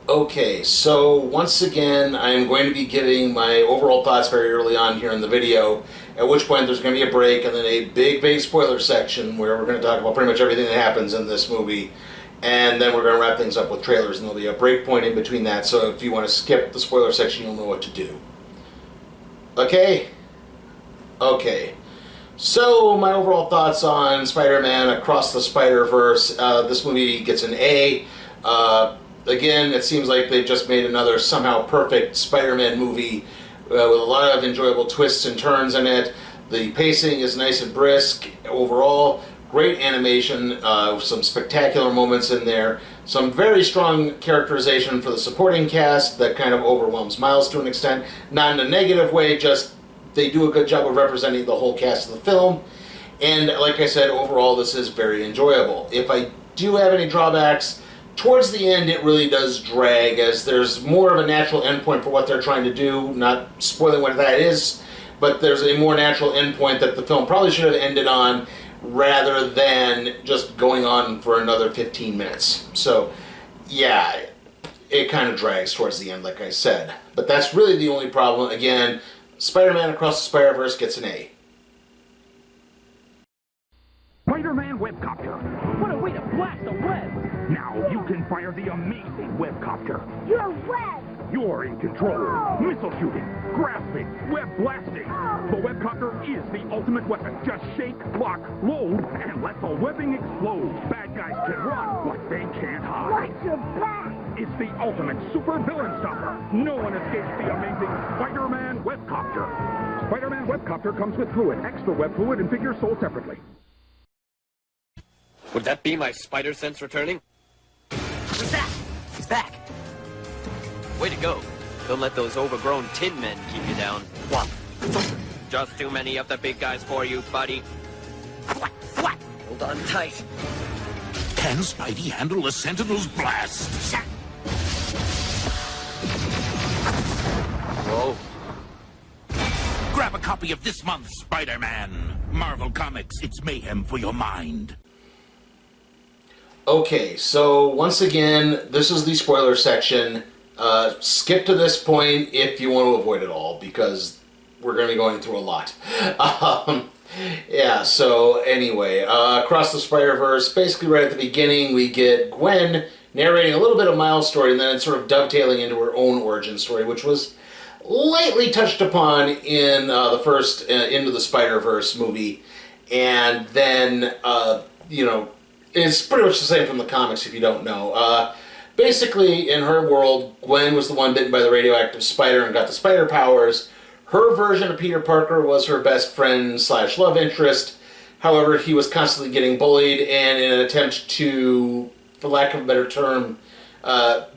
Okay, so once again, I'm going to be giving my overall thoughts very early on here in the video, at which point there's going to be a break and then a big spoiler section where we're going to talk about pretty much everything that happens in this movie, and then we're going to wrap things up with trailers, and there'll be a break point in between that, so if you want to skip the spoiler section, you'll know what to do. Okay? Okay. So, my overall thoughts on Spider-Man Across the Spider-Verse. This movie gets an A. Again, it seems like they've just made another somehow perfect Spider-Man movie with a lot of enjoyable twists and turns in it. The pacing is nice and brisk overall. Great animation, some spectacular moments in there. Some very strong characterization for the supporting cast that kind of overwhelms Miles to an extent. Not in a negative way, just they do a good job of representing the whole cast of the film. And like I said, overall this is very enjoyable. If I do have any drawbacks, towards the end it really does drag, as there's more of a natural endpoint for what they're trying to do. Not spoiling what that is, but there's a more natural endpoint that the film probably should have ended on, rather than just going on for another 15 minutes. So, yeah, it kind of drags towards the end, like I said. But that's really the only problem. Again, Spider-Man Across the Spider-Verse gets an A. Spider-Man Webcopter. What a way to blast a web! Now you can fire the amazing Webcopter. You're web! You're in control. Oh. Missile shooting, grasping, web blasting. Oh. The Webcopter is the ultimate weapon. Just shake, lock, load, and let the webbing explode. Bad guys can run, but they can't hide. Watch your back! It's the ultimate super villain stopper. No one escapes the amazing Spider-Man Webcopter. Spider-Man Webcopter comes with fluid, extra web fluid, and figures sold separately. Would that be my spider sense returning? Who's that? He's back. Way to go. Don't let those overgrown tin men keep you down. What? Just too many of the big guys for you, buddy. What? Hold on tight. Can Spidey handle a Sentinel's blast? Whoa. Grab a copy of this month's Spider-Man. Marvel Comics, it's mayhem for your mind. Okay, so once again, this is the spoiler section. Skip to this point if you want to avoid it all, because we're going to be going through a lot. Yeah, so anyway, Across the Spider-Verse, basically right at the beginning, we get Gwen narrating a little bit of Miles' story, and then it's sort of dovetailing into her own origin story, which was lightly touched upon in the first Into the Spider-Verse movie. And then, you know, it's pretty much the same from the comics if you don't know. Basically, in her world, Gwen was the one bitten by the radioactive spider and got the spider powers. Her version of Peter Parker was her best friend / love interest. However, he was constantly getting bullied, and in an attempt to, for lack of a better term,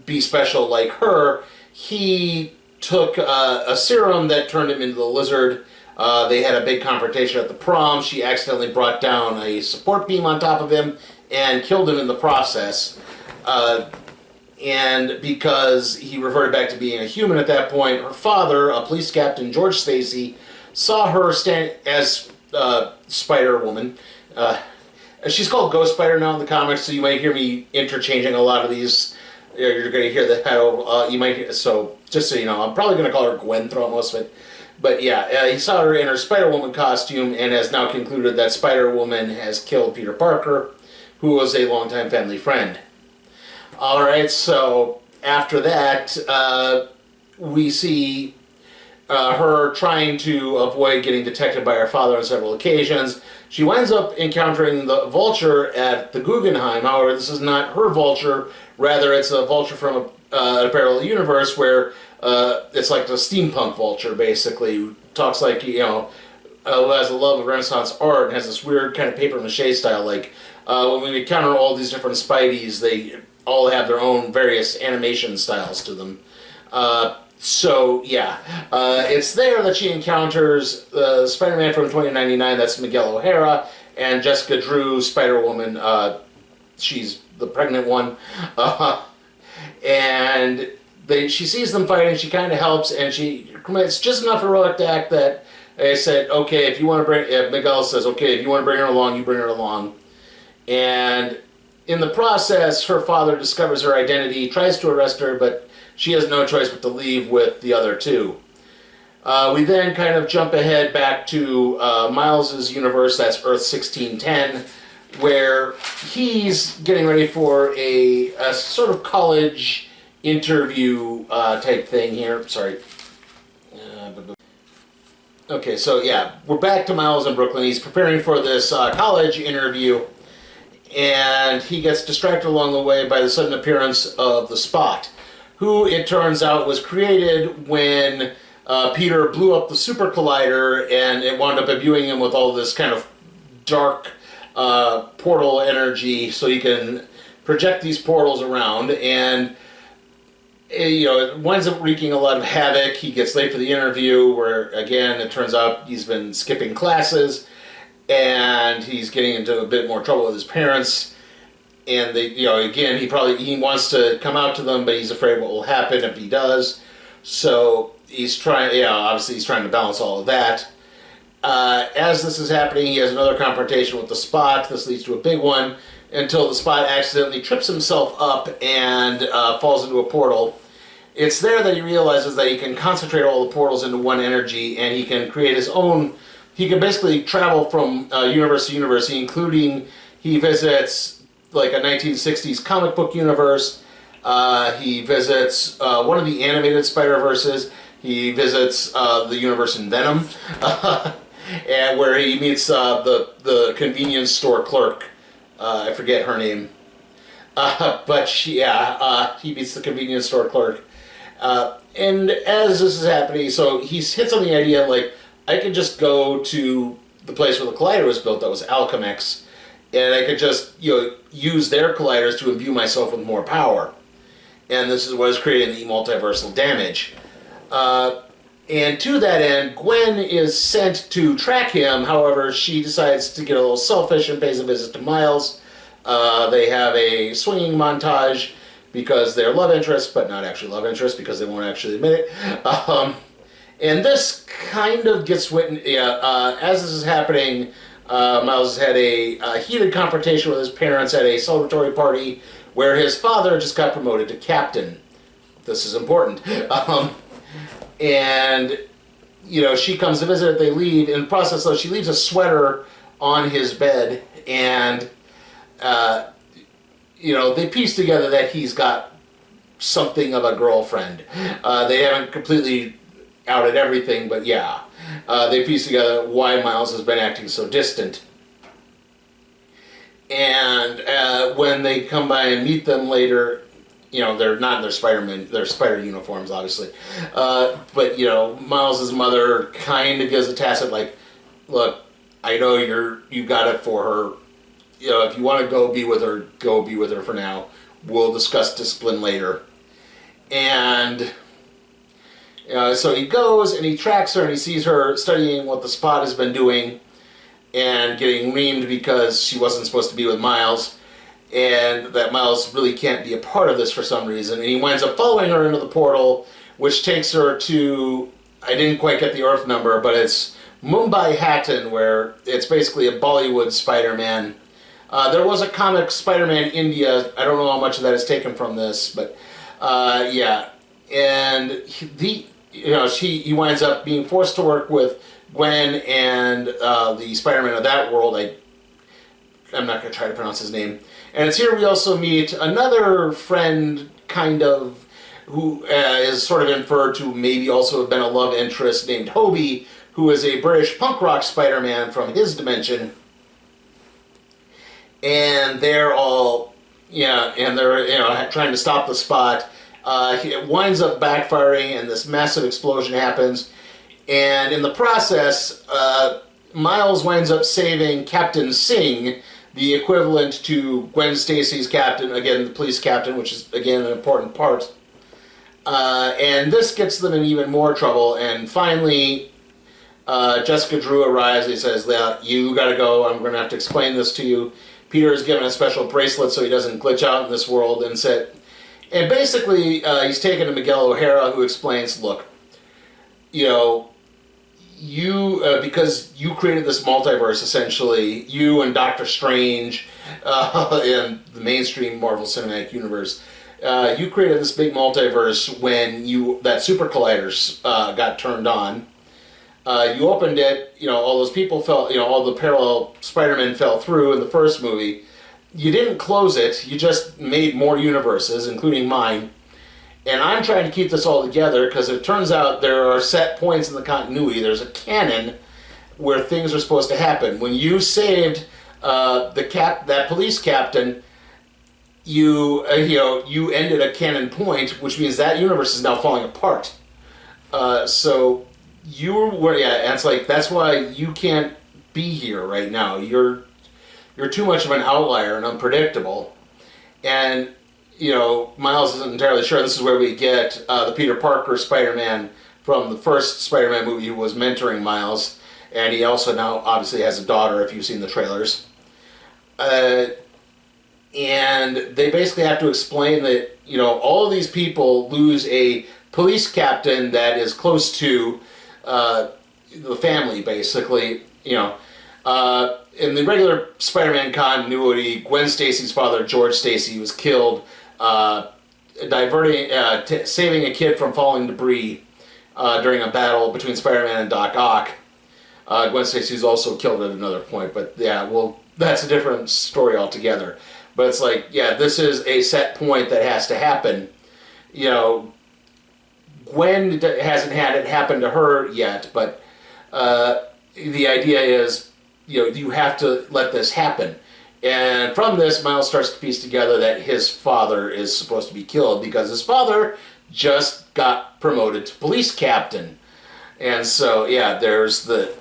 be special like her, he took a serum that turned him into the Lizard. They had a big confrontation at the prom. She accidentally brought down a support beam on top of him and killed him in the process. And because he reverted back to being a human at that point, her father, a police captain, George Stacy, saw her stand as Spider-Woman. She's called Ghost Spider now in the comics, so you might hear me interchanging a lot of these. You're going to hear that. You might hear, so just so you know, I'm probably going to call her Gwen throughout most of it. But yeah, he saw her in her Spider-Woman costume and has now concluded that Spider-Woman has killed Peter Parker, who was a longtime family friend. Alright, so after that, we see her trying to avoid getting detected by her father on several occasions. She winds up encountering the Vulture at the Guggenheim. However, this is not her Vulture, rather it's a Vulture from a parallel universe where it's like the steampunk Vulture, basically, who talks like, you know, who has a love of Renaissance art and has this weird kind of papier-mâché style. Like, when we encounter all these different Spideys, they all have their own various animation styles to them. So, yeah. It's there that she encounters Spider-Man from 2099, that's Miguel O'Hara, and Jessica Drew, Spider-Woman, she's the pregnant one. And she sees them fighting, she kind of helps, and she commits just enough heroic act that they said, okay, if you want to bring, Miguel says, okay, if you want to bring her along, you bring her along. And in the process, her father discovers her identity, tries to arrest her, but she has no choice but to leave with the other two. We then kind of jump ahead back to Miles's universe, that's Earth 1610, where he's getting ready for a sort of college interview type thing here. Sorry. Okay, so yeah, we're back to Miles in Brooklyn. He's preparing for this college interview, and he gets distracted along the way by the sudden appearance of the Spot, who it turns out was created when Peter blew up the super collider, and it wound up imbuing him with all this kind of dark portal energy, so he can project these portals around, and it winds up wreaking a lot of havoc. He gets late for the interview, where again it turns out he's been skipping classes, and he's getting into a bit more trouble with his parents. And they, again, he wants to come out to them, but he's afraid what will happen if he does. So he's trying, obviously he's trying to balance all of that. As this is happening, he has another confrontation with the Spot. This leads to a big one, until the Spot accidentally trips himself up and falls into a portal. It's there that he realizes that he can concentrate all the portals into one energy, and he can create his own. He can basically travel from universe to universe, including he visits like a 1960s comic book universe. He visits one of the animated Spider-Verses. He visits the universe in Venom, and where he meets the convenience store clerk. I forget her name, but he meets the convenience store clerk. And as this is happening, so he hits on the idea, like, I could just go to the place where the collider was built, that was Alchemex, and I could just, use their colliders to imbue myself with more power. And this is what is creating the multiversal damage. And to that end, Gwen is sent to track him. However, she decides to get a little selfish and pays a visit to Miles. They have a swinging montage because they're love interests, but not actually love interests because they won't actually admit it. And this kind of gets witnessed, as this is happening, Miles has had a heated confrontation with his parents at a celebratory party where his father just got promoted to captain. This is important. And, she comes to visit, they leave. In the process, though, she leaves a sweater on his bed, and, they piece together that he's got something of a girlfriend. They haven't completely outed everything, but yeah. They piece together why Miles has been acting so distant. And when they come by and meet them later, they're not in their Spider uniforms, obviously. But, Miles' mother kind of gives a tacit, like, look, I know you got it for her. If you want to go be with her for now. We'll discuss discipline later. And so he goes and he tracks her and he sees her studying what the Spot has been doing and getting reamed because she wasn't supposed to be with Miles, and that Miles really can't be a part of this for some reason. And he winds up following her into the portal, which takes her to, I didn't quite get the Earth number, but it's Mumbai Hatton, where it's basically a Bollywood Spider-Man. There was a comic, Spider-Man India. I don't know how much of that is taken from this, but yeah. And he winds up being forced to work with Gwen and the Spider-Man of that world. I'm not going to try to pronounce his name. And it's here we also meet another friend, kind of, who is sort of inferred to maybe also have been a love interest, named Hobie, who is a British punk rock Spider-Man from his dimension. And they're all, and they're trying to stop the Spot. It winds up backfiring, and this massive explosion happens. And in the process, Miles winds up saving Captain Singh, the equivalent to Gwen Stacy's captain, again, the police captain, which is, again, an important part. And this gets them in even more trouble, and finally, Jessica Drew arrives. He says, you gotta go, I'm gonna have to explain this to you. Peter is given a special bracelet so he doesn't glitch out in this world, and and basically, he's taken to Miguel O'Hara, who explains, look, because you created this multiverse, essentially, you and Doctor Strange in the mainstream Marvel Cinematic Universe, you created this big multiverse when that Super Colliders got turned on. You opened it, all those people fell, all the parallel Spider-Men fell through in the first movie. You didn't close it, you just made more universes, including mine. And I'm trying to keep this all together because it turns out there are set points in the continuity. There's a canon where things are supposed to happen. When you saved that police captain, you ended a canon point, which means that universe is now falling apart. So and it's like that's why you can't be here right now. You're too much of an outlier and unpredictable. And Miles isn't entirely sure. This is where we get the Peter Parker Spider-Man from the first Spider-Man movie who was mentoring Miles. And he also now obviously has a daughter, if you've seen the trailers. And they basically have to explain that, all of these people lose a police captain that is close to the family, basically. In the regular Spider-Man continuity, Gwen Stacy's father, George Stacy, was killed saving a kid from falling debris during a battle between Spider-Man and Doc Ock. Gwen Stacy's also killed at another point, but yeah, well, that's a different story altogether. But it's like, yeah, this is a set point that has to happen. Gwen hasn't had it happen to her yet, but the idea is, you have to let this happen. And from this, Miles starts to piece together that his father is supposed to be killed because his father just got promoted to police captain. And so, yeah, there's the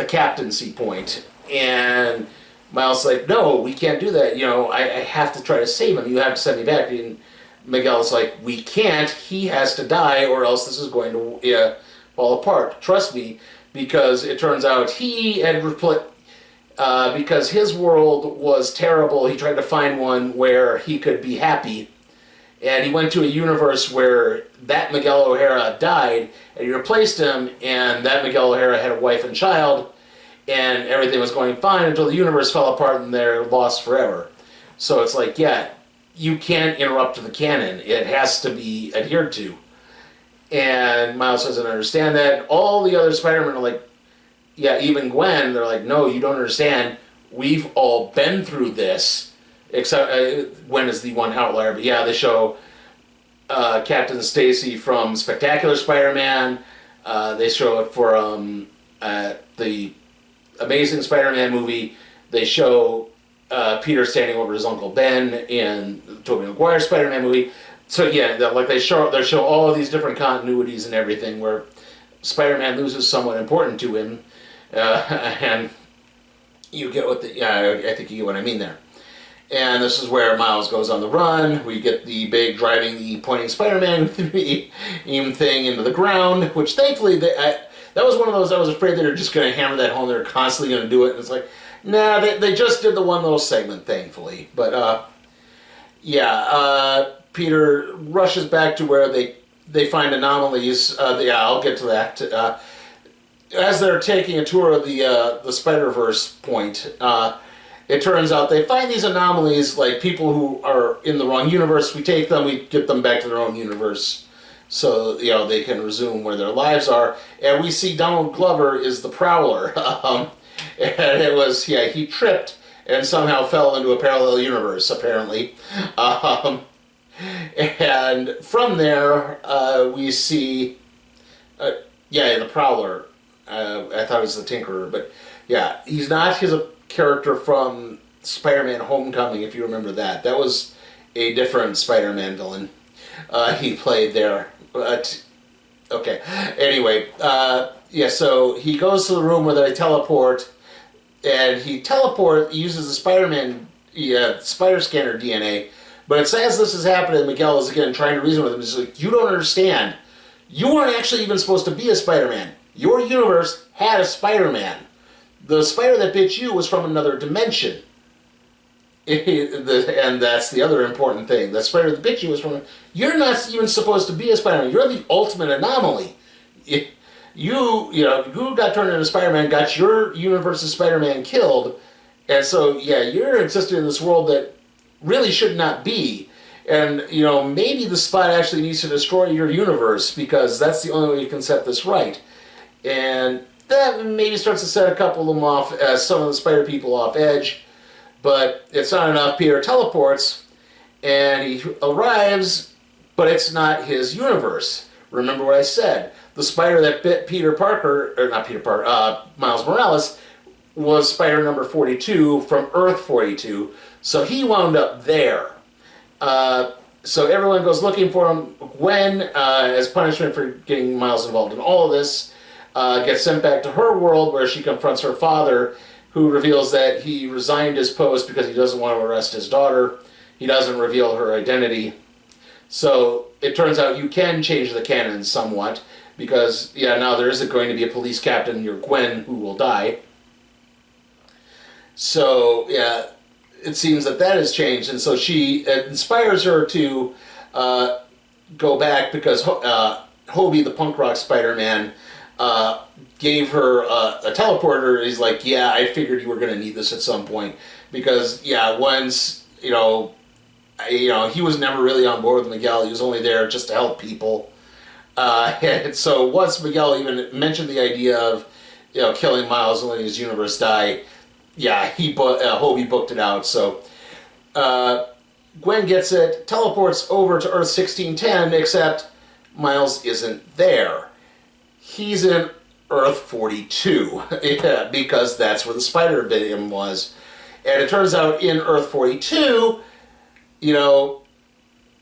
captaincy point. And Miles is like, no, we can't do that. I have to try to save him. You have to send me back. And Miguel's like, we can't. He has to die or else this is going to fall apart. Trust me, because it turns out he had because his world was terrible, he tried to find one where he could be happy. And he went to a universe where that Miguel O'Hara died, and he replaced him, and that Miguel O'Hara had a wife and child, and everything was going fine until the universe fell apart and they're lost forever. So it's like, yeah, you can't interrupt the canon. It has to be adhered to. And Miles doesn't understand that. All the other Spider-Men are like, yeah, even Gwen, they're like, no, you don't understand. We've all been through this. Except Gwen is the one outlier. But yeah, they show Captain Stacy from Spectacular Spider-Man. They show it for the Amazing Spider-Man movie. They show Peter standing over his Uncle Ben in the Tobey Maguire Spider-Man movie. So yeah, they show all of these different continuities and everything where Spider-Man loses someone important to him. And you get what I think you get what I mean there. And this is where Miles goes on the run. We get the big driving the pointing Spider-Man thing into the ground, which thankfully that was one of those I was afraid they were just going to hammer that home. They were constantly going to do it. And it's like, nah, they just did the one little segment, thankfully. But Peter rushes back to where they find anomalies. I'll get to that. As they're taking a tour of the Spider-Verse point, it turns out they find these anomalies, like people who are in the wrong universe. We take them, we get them back to their own universe, so they can resume where their lives are. And we see Donald Glover is the Prowler, and it was he tripped and somehow fell into a parallel universe apparently. And from there we see the Prowler. I thought it was the Tinkerer, but yeah, he's not his character from Spider-Man Homecoming, if you remember that. That was a different Spider-Man villain he played there. But, okay. Anyway, so he goes to the room where they teleport, and he uses the Spider-Man spider scanner DNA, but it's as this is happening, Miguel is again trying to reason with him. He's like, you don't understand. You weren't actually even supposed to be a Spider-Man. Your universe had a Spider-Man. The spider that bit you was from another dimension. And that's the other important thing. The spider that bit you was from... You're not even supposed to be a Spider-Man. You're the ultimate anomaly. you got turned into Spider-Man, got your universe's Spider-Man killed, and so, yeah, you're existing in this world that really should not be. And, maybe the Spot actually needs to destroy your universe, because that's the only way you can set this right. And that maybe starts to set a couple of them off, some of the Spider people off edge, but it's not enough. Peter teleports, and he arrives, but it's not his universe. Remember what I said. The spider that bit Miles Morales, was Spider number 42 from Earth 42, so he wound up there. So everyone goes looking for him. Gwen, as punishment for getting Miles involved in all of this, gets sent back to her world, where she confronts her father, who reveals that he resigned his post because he doesn't want to arrest his daughter. He doesn't reveal her identity. So it turns out you can change the canon somewhat, because, now there isn't going to be a police captain, you're Gwen, who will die. So, yeah, it seems that has changed, and so she inspires her to go back, because Hobie, the punk rock Spider-Man, gave her a teleporter. He's like, yeah, I figured you were going to need this at some point, because, once, he was never really on board with Miguel. He was only there just to help people. And so once Miguel even mentioned the idea of, killing Miles and letting his universe die, Hobie booked it out. So Gwen gets it, teleports over to Earth 1610, except Miles isn't there. He's in Earth 42, because that's where the spider bit him was. And it turns out in Earth 42,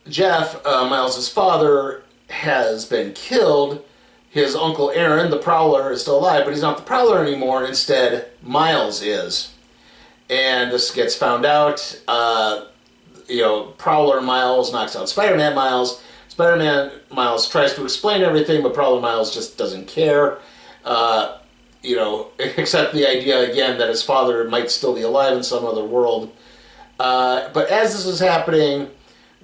Jeff, Miles' father, has been killed. His uncle Aaron, the Prowler, is still alive, but he's not the Prowler anymore. Instead, Miles is. And this gets found out. Prowler Miles knocks out Spider-Man Miles. Spider-Man Miles tries to explain everything, but Prowler Miles just doesn't care. Except the idea, again, that his father might still be alive in some other world. But as this is happening,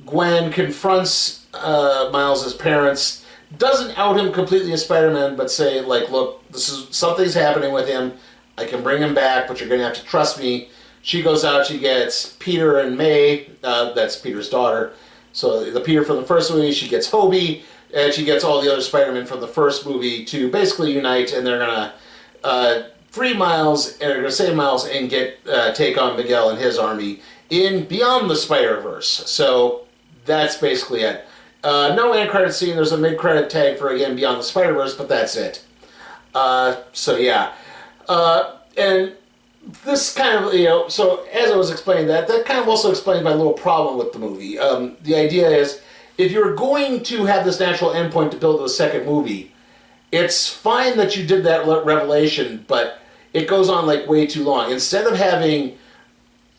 Gwen confronts Miles' parents, doesn't out him completely as Spider-Man, but say, look, something's happening with him. I can bring him back, but you're going to have to trust me. She goes out, she gets Peter and May, that's Peter's daughter. So the Peter from the first movie, she gets Hobie, and she gets all the other Spider-Men from the first movie to basically unite, and they're going to free Miles, and they're going to save Miles, and take on Miguel and his army in Beyond the Spider-Verse. So that's basically it. No end credit scene. There's a mid-credit tag for, again, Beyond the Spider-Verse, but that's it. And this kind of, so as I was explaining that kind of also explains my little problem with the movie. The idea is, if you're going to have this natural endpoint to build the second movie, it's fine that you did that revelation, but it goes on way too long. Instead of having,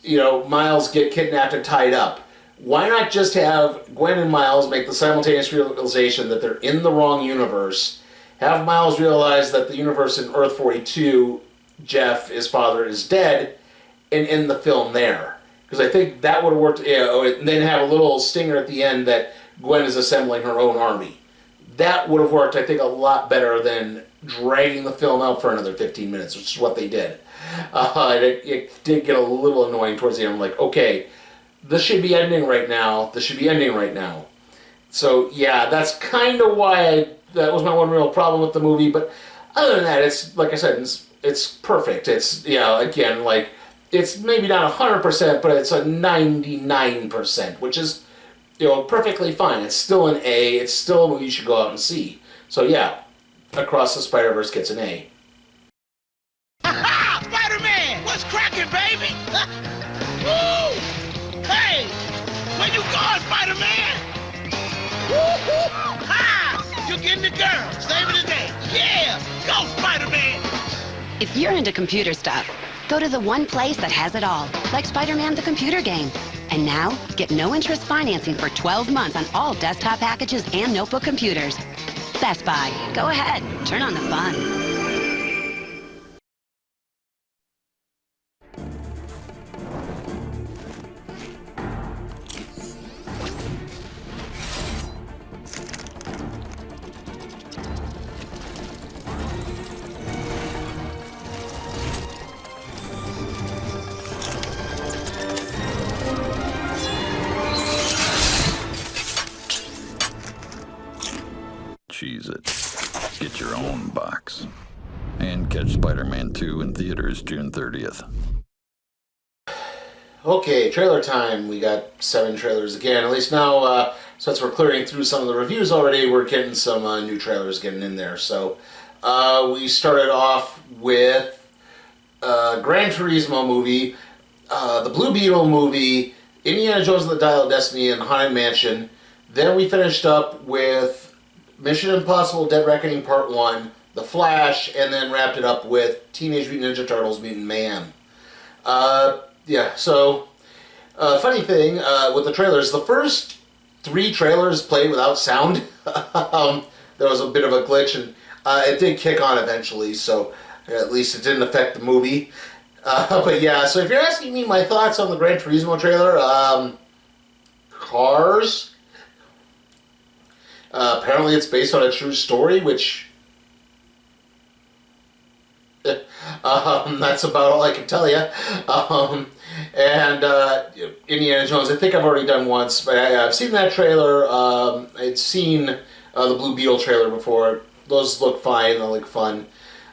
Miles get kidnapped and tied up, why not just have Gwen and Miles make the simultaneous realization that they're in the wrong universe, have Miles realize that the universe in Earth 42, Jeff, his father, is dead, and end the film there. Because I think that would have worked, and then have a little stinger at the end that Gwen is assembling her own army. That would have worked, I think, a lot better than dragging the film out for another 15 minutes, which is what they did. It did get a little annoying towards the end. I'm like, okay, this should be ending right now. So, yeah, that's kind of why that was my one real problem with the movie. But other than that, it's, like I said, it's perfect. It's, again, it's maybe not 100%, but it's a 99%, which is, perfectly fine. It's still an A. It's still a movie you should go out and see. So, yeah, Across the Spider-Verse gets an A. Ha! Spider-Man! What's cracking, baby? Woo! Hey! Where you going, Spider-Man? Woo-hoo! Ha! You're getting the girl. Saving the day. Yeah! Go, Spider-Man! If you're into computer stuff, go to the one place that has it all, like Spider-Man the computer game. And now, get no-interest financing for 12 months on all desktop packages and notebook computers. Best Buy. Go ahead. Turn on the fun. box. And catch Spider-Man 2 in theaters June 30th. Okay, trailer time. We got 7 trailers again. At least now, since we're clearing through some of the reviews already, we're getting some new trailers getting in there. So we started off with Gran Turismo movie, the Blue Beetle movie, Indiana Jones and the Dial of Destiny, and Haunted Mansion. Then we finished up with Mission Impossible Dead Reckoning Part 1, The Flash, and then wrapped it up with Teenage Mutant Ninja Turtles Mutant Mayhem. Yeah, so, funny thing with the trailers, the first 3 trailers played without sound. There was a bit of a glitch, and it did kick on eventually, so at least it didn't affect the movie. But yeah, so if you're asking me my thoughts on the Gran Turismo trailer, cars. Apparently it's based on a true story, which... that's about all I can tell you. And Indiana Jones, I think I've already done once, but I've seen that trailer. I'd seen the Blue Beetle trailer before. Those look fine. They look fun.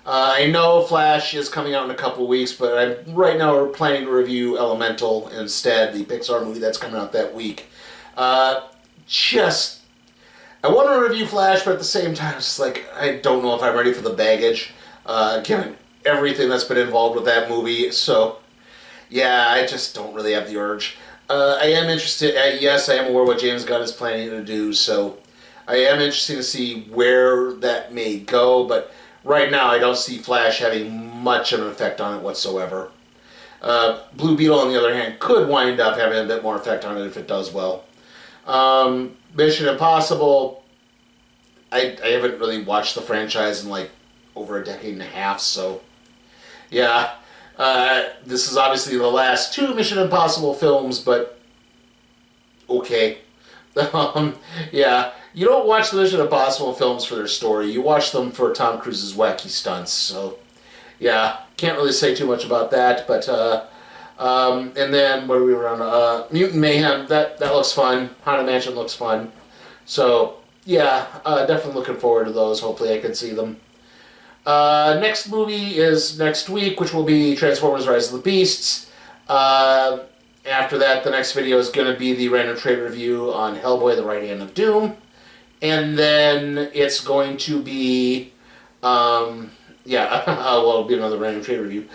I know Flash is coming out in a couple weeks, but right now we're planning to review Elemental instead, the Pixar movie that's coming out that week. I want to review Flash, but at the same time, it's like, I don't know if I'm ready for the baggage, given everything that's been involved with that movie. So, yeah, I just don't really have the urge. I am interested, yes, I am aware what James Gunn is planning to do, so I am interested to see where that may go, but right now I don't see Flash having much of an effect on it whatsoever. Blue Beetle, on the other hand, could wind up having a bit more effect on it if it does well. Mission Impossible, I haven't really watched the franchise in like over a decade and a half, so yeah. This is obviously the last 2 Mission Impossible films, but okay. Yeah, you don't watch the Mission Impossible films for their story. You watch them for Tom Cruise's wacky stunts. So, yeah, can't really say too much about that. But and then what are we around? Mutant Mayhem. That looks fun. Haunted Mansion looks fun. So yeah, definitely looking forward to those. Hopefully, I can see them. Next movie is next week, which will be Transformers: Rise of the Beasts. After that, the next video is going to be the random trade review on Hellboy: The Right Hand of Doom. And then it's going to be, well, it'll be another random trade review.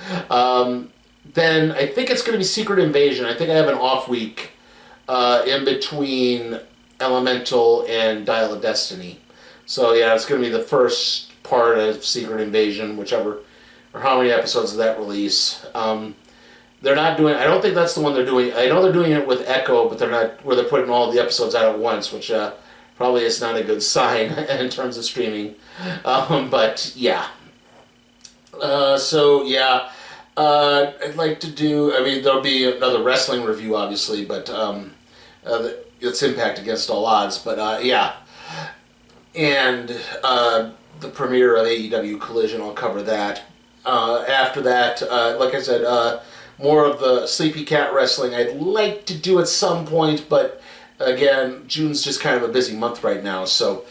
Then I think it's going to be Secret Invasion. I think I have an off week in between Elemental and Dial of Destiny. So yeah, it's going to be the first part of Secret Invasion, whichever, or how many episodes of that release. They're not doing, I don't think that's the one they're doing. I know they're doing it with Echo, but they're not, where they're putting all the episodes out at once, which probably is not a good sign in terms of streaming. But yeah. So yeah, I'd like to do, I mean, there'll be another wrestling review, obviously, but it's Impact Against All Odds, but yeah. And the premiere of AEW Collision, I'll cover that. After that, like I said, more of the Sleepy Cat wrestling I'd like to do at some point, but again, June's just kind of a busy month right now, so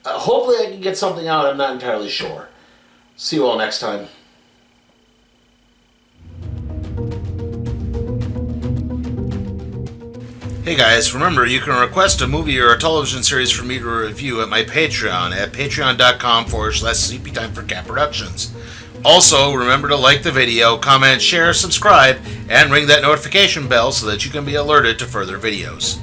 hopefully I can get something out. I'm not entirely sure. See you all next time. Hey guys, remember you can request a movie or a television series for me to review at my Patreon at patreon.com/sleepytimeforcat productions. Also, remember to like the video, comment, share, subscribe, and ring that notification bell so that you can be alerted to further videos.